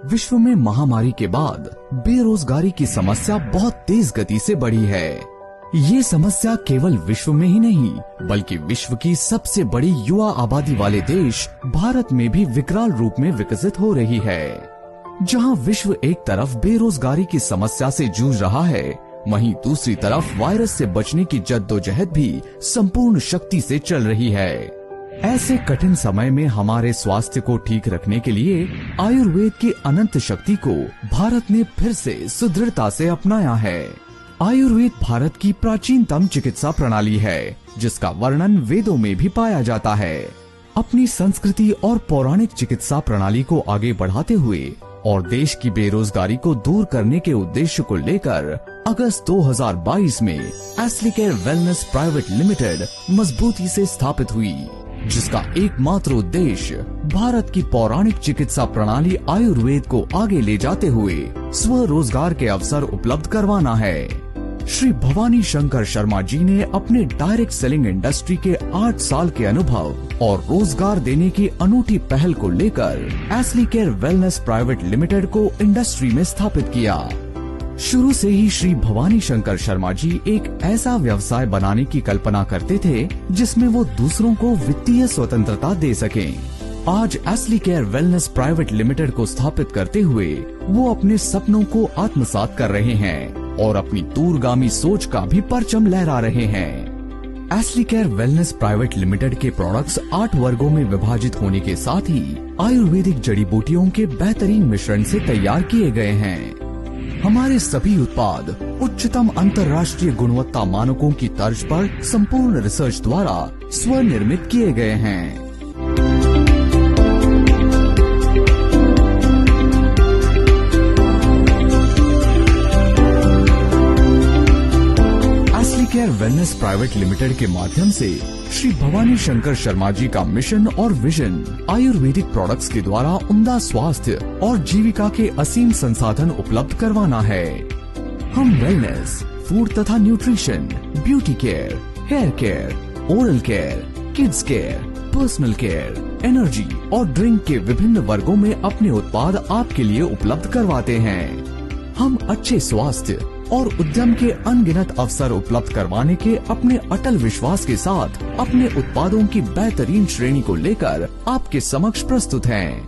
विश्व में महामारी के बाद बेरोजगारी की समस्या बहुत तेज गति से बढ़ी है। ये समस्या केवल विश्व में ही नहीं बल्कि विश्व की सबसे बड़ी युवा आबादी वाले देश भारत में भी विकराल रूप में विकसित हो रही है। जहां विश्व एक तरफ बेरोजगारी की समस्या से जूझ रहा है, वहीं दूसरी तरफ वायरस से बचने की जद्दोजहद भी संपूर्ण शक्ति से चल रही है। ऐसे कठिन समय में हमारे स्वास्थ्य को ठीक रखने के लिए आयुर्वेद की अनंत शक्ति को भारत ने फिर से सुदृढ़ता से अपनाया है। आयुर्वेद भारत की प्राचीनतम चिकित्सा प्रणाली है, जिसका वर्णन वेदों में भी पाया जाता है। अपनी संस्कृति और पौराणिक चिकित्सा प्रणाली को आगे बढ़ाते हुए और देश की बेरोजगारी को दूर करने के उद्देश्य को लेकर अगस्त 2022 में एस्ली केयर वेलनेस प्राइवेट लिमिटेड मजबूती से स्थापित हुई, जिसका एकमात्र उद्देश्य भारत की पौराणिक चिकित्सा प्रणाली आयुर्वेद को आगे ले जाते हुए स्वरोजगार के अवसर उपलब्ध करवाना है। श्री भवानी शंकर शर्मा जी ने अपने डायरेक्ट सेलिंग इंडस्ट्री के 8 साल के अनुभव और रोजगार देने की अनूठी पहल को लेकर एस्ली केयर वेलनेस प्राइवेट लिमिटेड को इंडस्ट्री में स्थापित किया। शुरू से ही श्री भवानी शंकर शर्मा जी एक ऐसा व्यवसाय बनाने की कल्पना करते थे जिसमें वो दूसरों को वित्तीय स्वतंत्रता दे सकें। आज एस्ली केयर वेलनेस प्राइवेट लिमिटेड को स्थापित करते हुए वो अपने सपनों को आत्मसात कर रहे हैं और अपनी दूरगामी सोच का भी परचम लहरा रहे हैं। एस्ली केयर वेलनेस प्राइवेट लिमिटेड के प्रोडक्ट्स 8 वर्गों में विभाजित होने के साथ ही आयुर्वेदिक जड़ी बूटियों के बेहतरीन मिश्रण से तैयार किए गए हैं। हमारे सभी उत्पाद उच्चतम अंतर्राष्ट्रीय गुणवत्ता मानकों की तर्ज पर संपूर्ण रिसर्च द्वारा स्वनिर्मित किए गए हैं। एस्ली केयर वेलनेस प्राइवेट लिमिटेड के माध्यम से श्री भवानी शंकर शर्मा जी का मिशन और विजन आयुर्वेदिक प्रोडक्ट्स के द्वारा उम्दा स्वास्थ्य और जीविका के असीम संसाधन उपलब्ध करवाना है। हम वेलनेस, फूड तथा nutrition, beauty care, hair care, oral care, kids care, personal care, energy और ड्रिंक के विभिन्न वर्गों में अपने उत्पाद आपके लिए उपलब्ध करवाते हैं। हम अच्छे स्वास्थ्य और उद्यम के अनगिनत अवसर उपलब्ध करवाने के अपने अटल विश्वास के साथ अपने उत्पादों की बेहतरीन श्रेणी को लेकर आपके समक्ष प्रस्तुत हैं।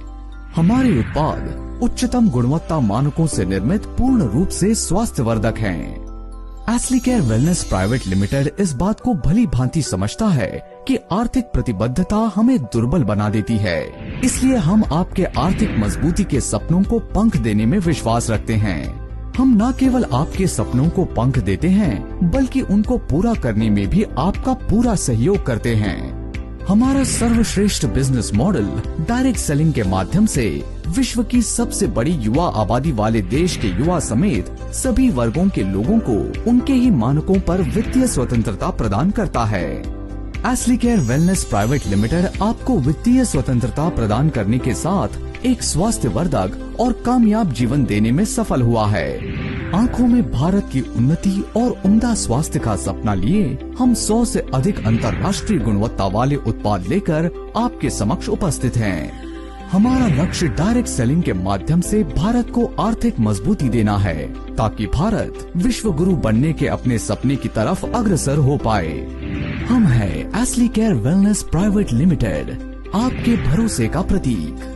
हमारे उत्पाद उच्चतम गुणवत्ता मानकों से निर्मित पूर्ण रूप से स्वास्थ्यवर्धक हैं। एस्ली केयर वेलनेस प्राइवेट लिमिटेड इस बात को भली भांति समझता है कि आर्थिक प्रतिबद्धता हमें दुर्बल बना देती है, इसलिए हम आपके आर्थिक मजबूती के सपनों को पंख देने में विश्वास रखते हैं। हम न केवल आपके सपनों को पंख देते हैं बल्कि उनको पूरा करने में भी आपका पूरा सहयोग करते हैं। हमारा सर्वश्रेष्ठ बिजनेस मॉडल डायरेक्ट सेलिंग के माध्यम से विश्व की सबसे बड़ी युवा आबादी वाले देश के युवा समेत सभी वर्गों के लोगों को उनके ही मानकों पर वित्तीय स्वतंत्रता प्रदान करता है। एस्ली केयर वेलनेस प्राइवेट लिमिटेड आपको वित्तीय स्वतंत्रता प्रदान करने के साथ एक स्वास्थ्यवर्धक और कामयाब जीवन देने में सफल हुआ है। आंखों में भारत की उन्नति और उम्दा स्वास्थ्य का सपना लिए हम 100 से अधिक अंतर्राष्ट्रीय गुणवत्ता वाले उत्पाद लेकर आपके समक्ष उपस्थित हैं। हमारा लक्ष्य डायरेक्ट सेलिंग के माध्यम से भारत को आर्थिक मजबूती देना है, ताकि भारत विश्व गुरु बनने के अपने सपने की तरफ अग्रसर हो पाए। हम हैं एस्ली केयर वेलनेस प्राइवेट लिमिटेड, आपके भरोसे का प्रतीक।